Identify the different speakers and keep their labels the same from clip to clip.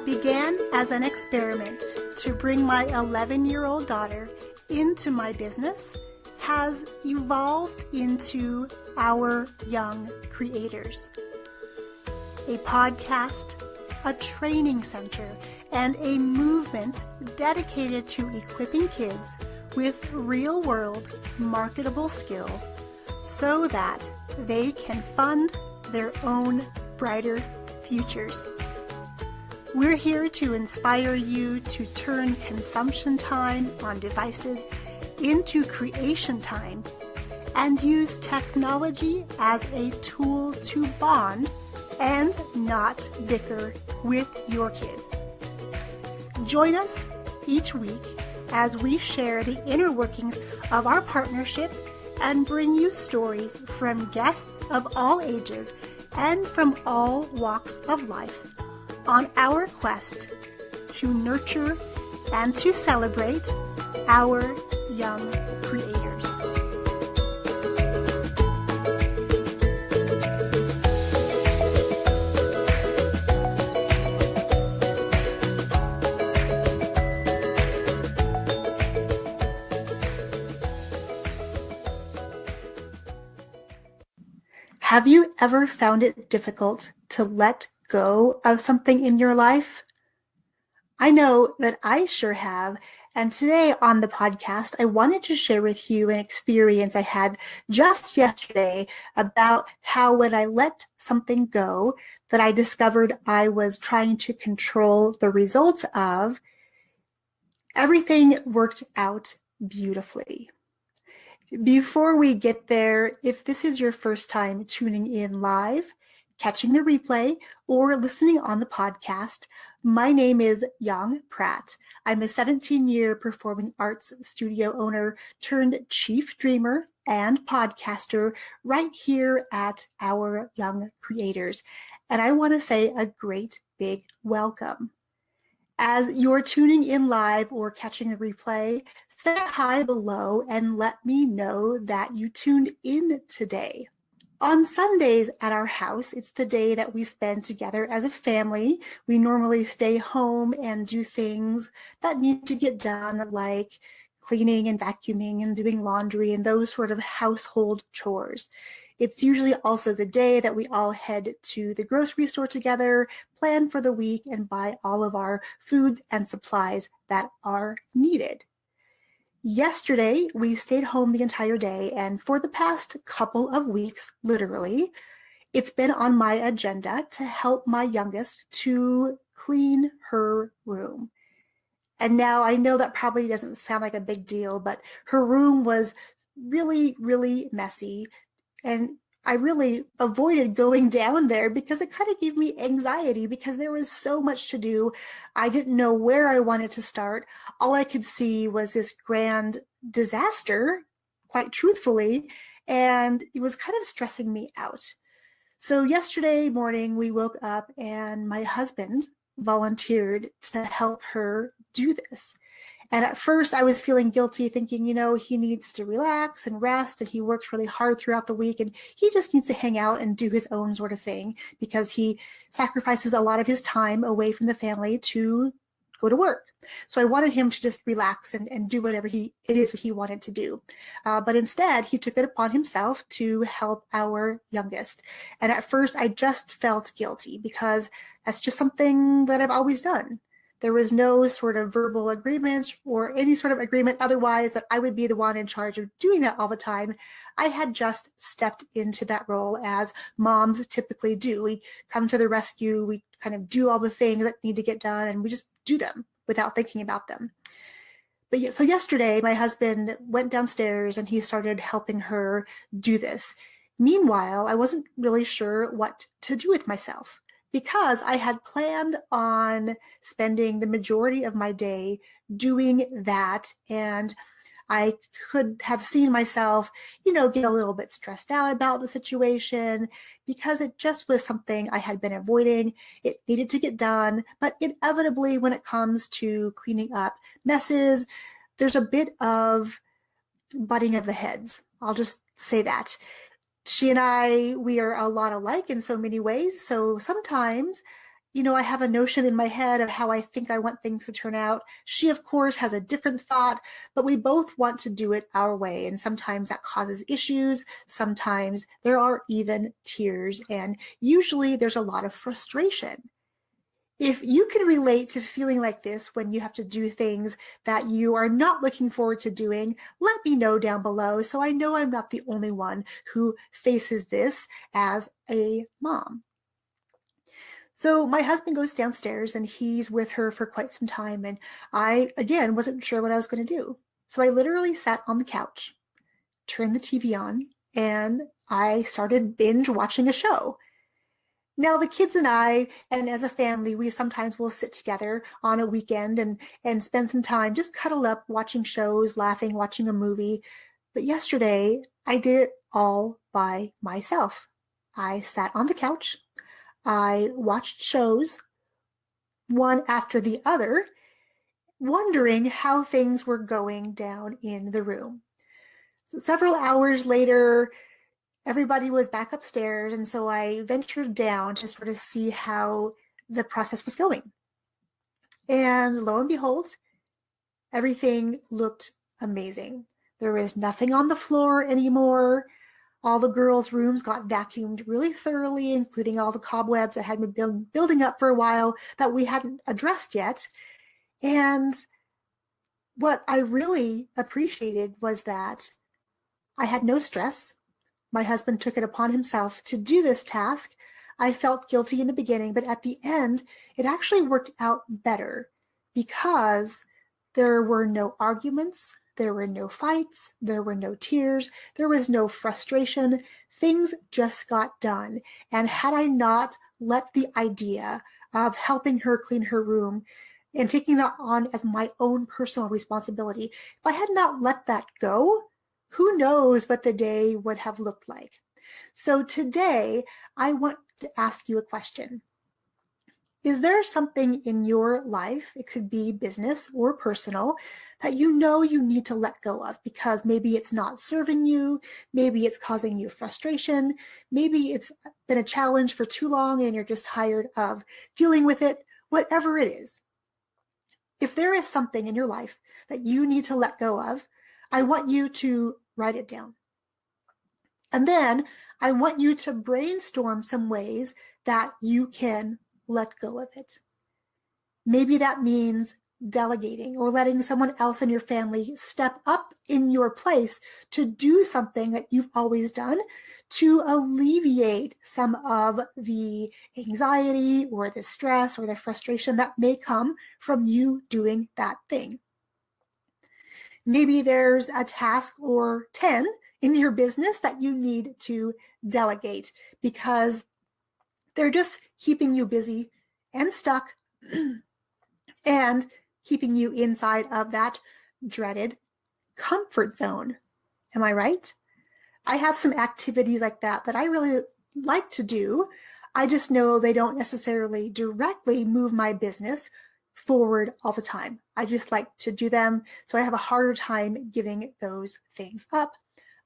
Speaker 1: began as an experiment to bring my 11-year-old daughter into my business has evolved into Our Young Creators, a podcast, a training center, and a movement dedicated to equipping kids with real-world marketable skills so that they can fund their own brighter futures. We're here to inspire you to turn consumption time on devices into creation time and use technology as a tool to bond and not bicker with your kids. Join us each week as we share the inner workings of our partnership and bring you stories from guests of all ages and from all walks of life on our quest to nurture and to celebrate our young creators. Have you ever found it difficult to let go of something in your life? I know that I sure have, and today on the podcast, I wanted to share with you an experience I had just yesterday about how when I let something go that I discovered I was trying to control the results of, everything worked out beautifully. Before we get there, if this is your first time tuning in live, catching the replay, or listening on the podcast, my name is Yang Pratt. I'm a 17-year performing arts studio owner turned chief dreamer and podcaster right here at Our Young Creators. And I want to say a great big welcome. As you're tuning in live or catching the replay, say hi below and let me know that you tuned in today. On Sundays at our house, it's the day that we spend together as a family. We normally stay home and do things that need to get done, like cleaning and vacuuming and doing laundry and those sort of household chores. It's usually also the day that we all head to the grocery store together, plan for the week, and buy all of our food and supplies that are needed. Yesterday, we stayed home the entire day, and for the past couple of weeks, literally, it's been on my agenda to help my youngest to clean her room. And now I know that probably doesn't sound like a big deal, but her room was really, really messy. And I really avoided going down there because it kind of gave me anxiety because there was so much to do. I didn't know where I wanted to start. All I could see was this grand disaster, quite truthfully, and it was kind of stressing me out. So yesterday morning, we woke up and my husband volunteered to help her do this. And at first I was feeling guilty thinking, he needs to relax and rest and he works really hard throughout the week and he just needs to hang out and do his own sort of thing because he sacrifices a lot of his time away from the family to go to work. So I wanted him to just relax and do whatever it is what he wanted to do. But instead, he took it upon himself to help our youngest. And at first I just felt guilty because that's just something that I've always done. There was no sort of verbal agreement or any sort of agreement otherwise that I would be the one in charge of doing that all the time. I had just stepped into that role as moms typically do. We come to the rescue, we kind of do all the things that need to get done, and we just do them without thinking about them. But so yesterday, my husband went downstairs and he started helping her do this. Meanwhile, I wasn't really sure what to do with myself, because I had planned on spending the majority of my day doing that, and I could have seen myself, get a little bit stressed out about the situation because it just was something I had been avoiding. It needed to get done, but inevitably when it comes to cleaning up messes, there's a bit of butting of the heads. I'll just say that. She and I, we are a lot alike in so many ways. So sometimes, I have a notion in my head of how I think I want things to turn out. She, of course, has a different thought, but we both want to do it our way. And sometimes that causes issues. Sometimes there are even tears, and usually there's a lot of frustration. If you can relate to feeling like this when you have to do things that you are not looking forward to doing, let me know down below so I know I'm not the only one who faces this as a mom. So my husband goes downstairs and he's with her for quite some time, and I, again, wasn't sure what I was going to do. So I literally sat on the couch, turned the TV on, and I started binge watching a show. Now, the kids and I, and as a family, we sometimes will sit together on a weekend and spend some time just cuddle up, watching shows, laughing, watching a movie. But yesterday, I did it all by myself. I sat on the couch. I watched shows, one after the other, wondering how things were going down in the room. So several hours later, everybody was back upstairs, and so I ventured down to sort of see how the process was going. And lo and behold, everything looked amazing. There was nothing on the floor anymore. All the girls' rooms got vacuumed really thoroughly, including all the cobwebs that had been building up for a while that we hadn't addressed yet. And what I really appreciated was that I had no stress. My husband took it upon himself to do this task. I felt guilty in the beginning, but at the end, it actually worked out better because there were no arguments, there were no fights, there were no tears, there was no frustration. Things just got done. And had I not let the idea of helping her clean her room and taking that on as my own personal responsibility, if I had not let that go, who knows what the day would have looked like. So today, I want to ask you a question. Is there something in your life, it could be business or personal, that you know you need to let go of because maybe it's not serving you, maybe it's causing you frustration, maybe it's been a challenge for too long and you're just tired of dealing with it, whatever it is. If there is something in your life that you need to let go of, I want you to write it down. And then I want you to brainstorm some ways that you can let go of it. Maybe that means delegating or letting someone else in your family step up in your place to do something that you've always done to alleviate some of the anxiety or the stress or the frustration that may come from you doing that thing. Maybe there's a task or 10 in your business that you need to delegate because they're just keeping you busy and stuck and keeping you inside of that dreaded comfort zone. Am I right? I have some activities like that I really like to do. I just know they don't necessarily directly move my business forward all the time. I just like to do them, so I have a harder time giving those things up.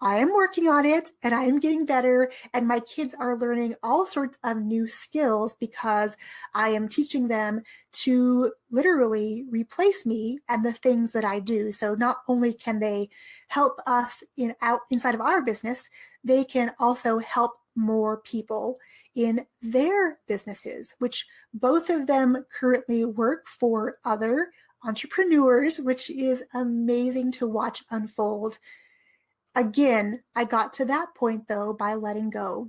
Speaker 1: I am working on it and I am getting better, and my kids are learning all sorts of new skills because I am teaching them to literally replace me and the things that I do. So not only can they help us inside of our business, they can also help more people in their businesses, which both of them currently work for other entrepreneurs, which is amazing to watch unfold. Again, I got to that point though by letting go.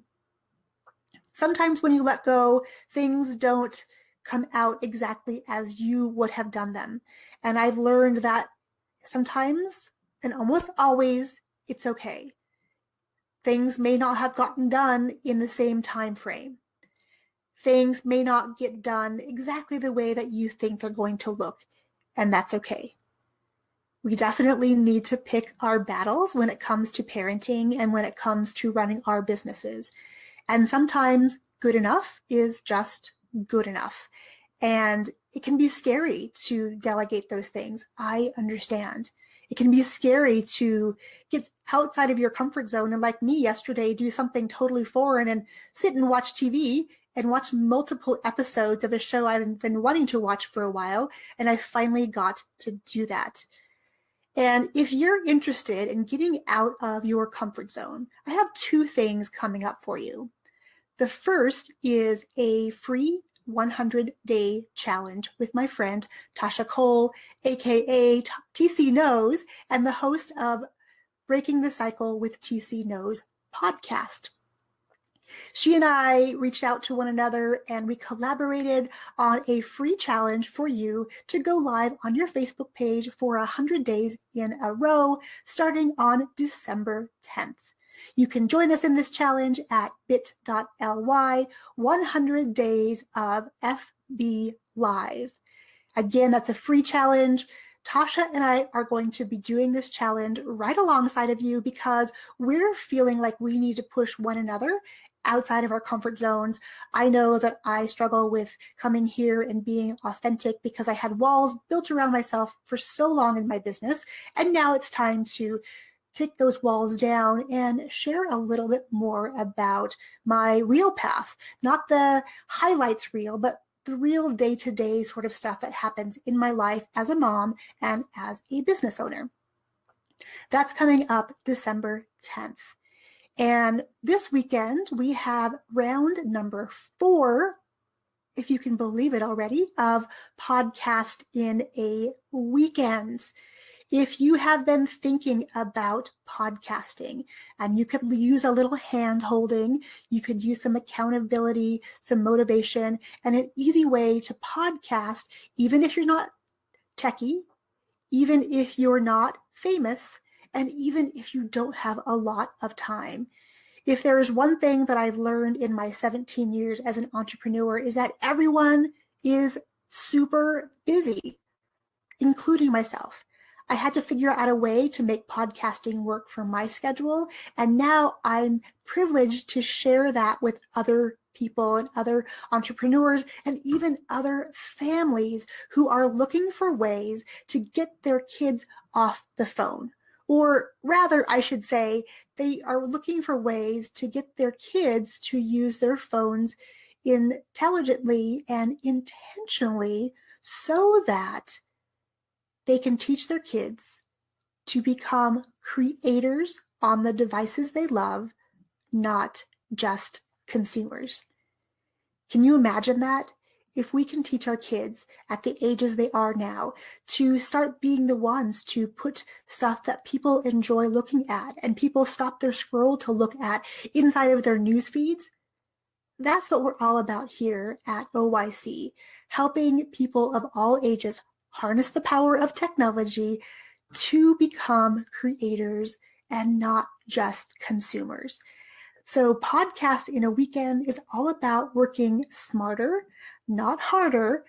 Speaker 1: Sometimes when you let go, things don't come out exactly as you would have done them. And I've learned that sometimes, and almost always, it's okay. Things may not have gotten done in the same time frame. Things may not get done exactly the way that you think they're going to look, and that's okay. We definitely need to pick our battles when it comes to parenting and when it comes to running our businesses. And sometimes good enough is just good enough. And it can be scary to delegate those things. I understand. It can be scary to get outside of your comfort zone and, like me yesterday, do something totally foreign and sit and watch TV and watch multiple episodes of a show I've been wanting to watch for a while, and I finally got to do that. And if you're interested in getting out of your comfort zone, I have two things coming up for you. The first is a free 100-day challenge with my friend Tasha Cole, aka TC Knows, and the host of Breaking the Cycle with TC Knows podcast. She and I reached out to one another and we collaborated on a free challenge for you to go live on your Facebook page for 100 days in a row, starting on December 10th. You can join us in this challenge at bit.ly 100 days of FB Live. Again, that's a free challenge. Tasha and I are going to be doing this challenge right alongside of you because we're feeling like we need to push one another outside of our comfort zones. I know that I struggle with coming here and being authentic because I had walls built around myself for so long in my business, and now it's time to take those walls down and share a little bit more about my real path, not the highlights reel, but the real day-to-day sort of stuff that happens in my life as a mom and as a business owner. That's coming up December 10th. And this weekend, we have round number 4, if you can believe it already, of Podcast in a Weekend. If you have been thinking about podcasting and you could use a little hand holding, you could use some accountability, some motivation, and an easy way to podcast, even if you're not techie, even if you're not famous, and even if you don't have a lot of time. If there's one thing that I've learned in my 17 years as an entrepreneur is that everyone is super busy, including myself. I had to figure out a way to make podcasting work for my schedule, and now I'm privileged to share that with other people and other entrepreneurs and even other families who are looking for ways to get their kids off the phone. Or rather, I should say, they are looking for ways to get their kids to use their phones intelligently and intentionally so that they can teach their kids to become creators on the devices they love, not just consumers. Can you imagine that? If we can teach our kids at the ages they are now to start being the ones to put stuff that people enjoy looking at and people stop their scroll to look at inside of their news feeds, that's what we're all about here at OYC, helping people of all ages harness the power of technology to become creators and not just consumers. So Podcast in a Weekend is all about working smarter, not harder.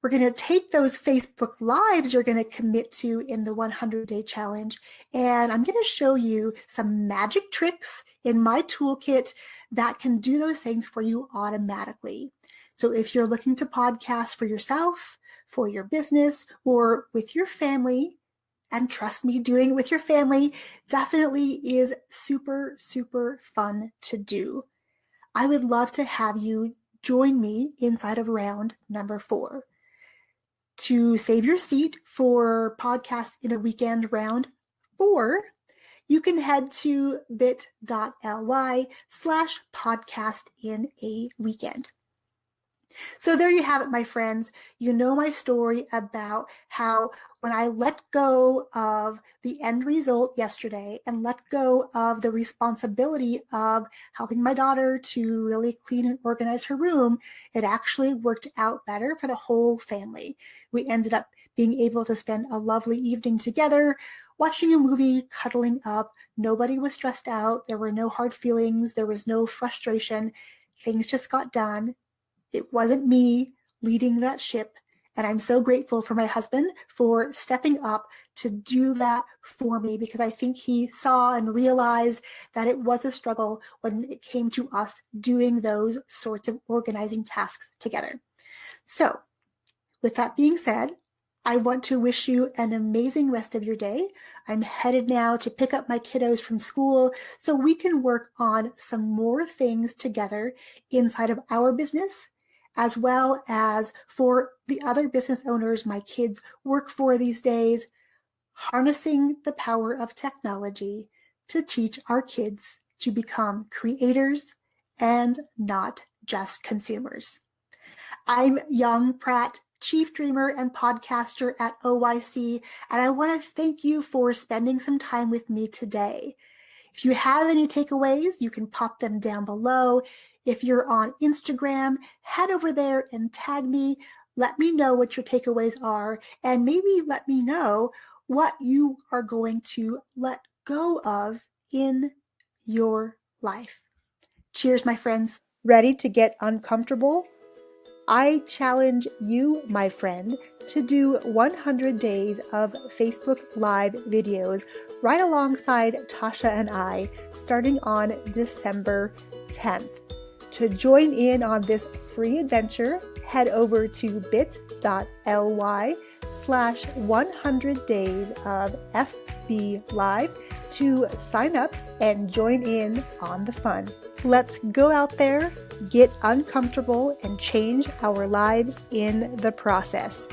Speaker 1: We're going to take those Facebook Lives you're going to commit to in the 100-day challenge, and I'm going to show you some magic tricks in my toolkit that can do those things for you automatically. So if you're looking to podcast for yourself, for your business, or with your family, and trust me, doing it with your family definitely is super, super fun to do. I would love to have you join me inside of round number 4. To save your seat for Podcast in a Weekend round 4, you can head to bit.ly/podcast in a weekend. So there you have it, my friends. You know my story about how when I let go of the end result yesterday and let go of the responsibility of helping my daughter to really clean and organize her room, it actually worked out better for the whole family. We ended up being able to spend a lovely evening together, watching a movie, cuddling up. Nobody was stressed out. There were no hard feelings. There was no frustration. Things just got done. It wasn't me leading that ship, and I'm so grateful for my husband for stepping up to do that for me because I think he saw and realized that it was a struggle when it came to us doing those sorts of organizing tasks together. So, with that being said, I want to wish you an amazing rest of your day. I'm headed now to pick up my kiddos from school so we can work on some more things together inside of our business, as well as for the other business owners my kids work for these days, harnessing the power of technology to teach our kids to become creators and not just consumers. I'm Young Pratt, Chief Dreamer and Podcaster at OYC, and I want to thank you for spending some time with me today. If you have any takeaways, you can pop them down below. If you're on Instagram, head over there and tag me. Let me know what your takeaways are, and maybe let me know what you are going to let go of in your life. Cheers, my friends. Ready to get uncomfortable? I challenge you, my friend, to do 100 days of Facebook Live videos right alongside Tasha and I, starting on December 10th. To join in on this free adventure, head over to bit.ly/100 days of FB Live to sign up and join in on the fun. Let's go out there, get uncomfortable, and change our lives in the process.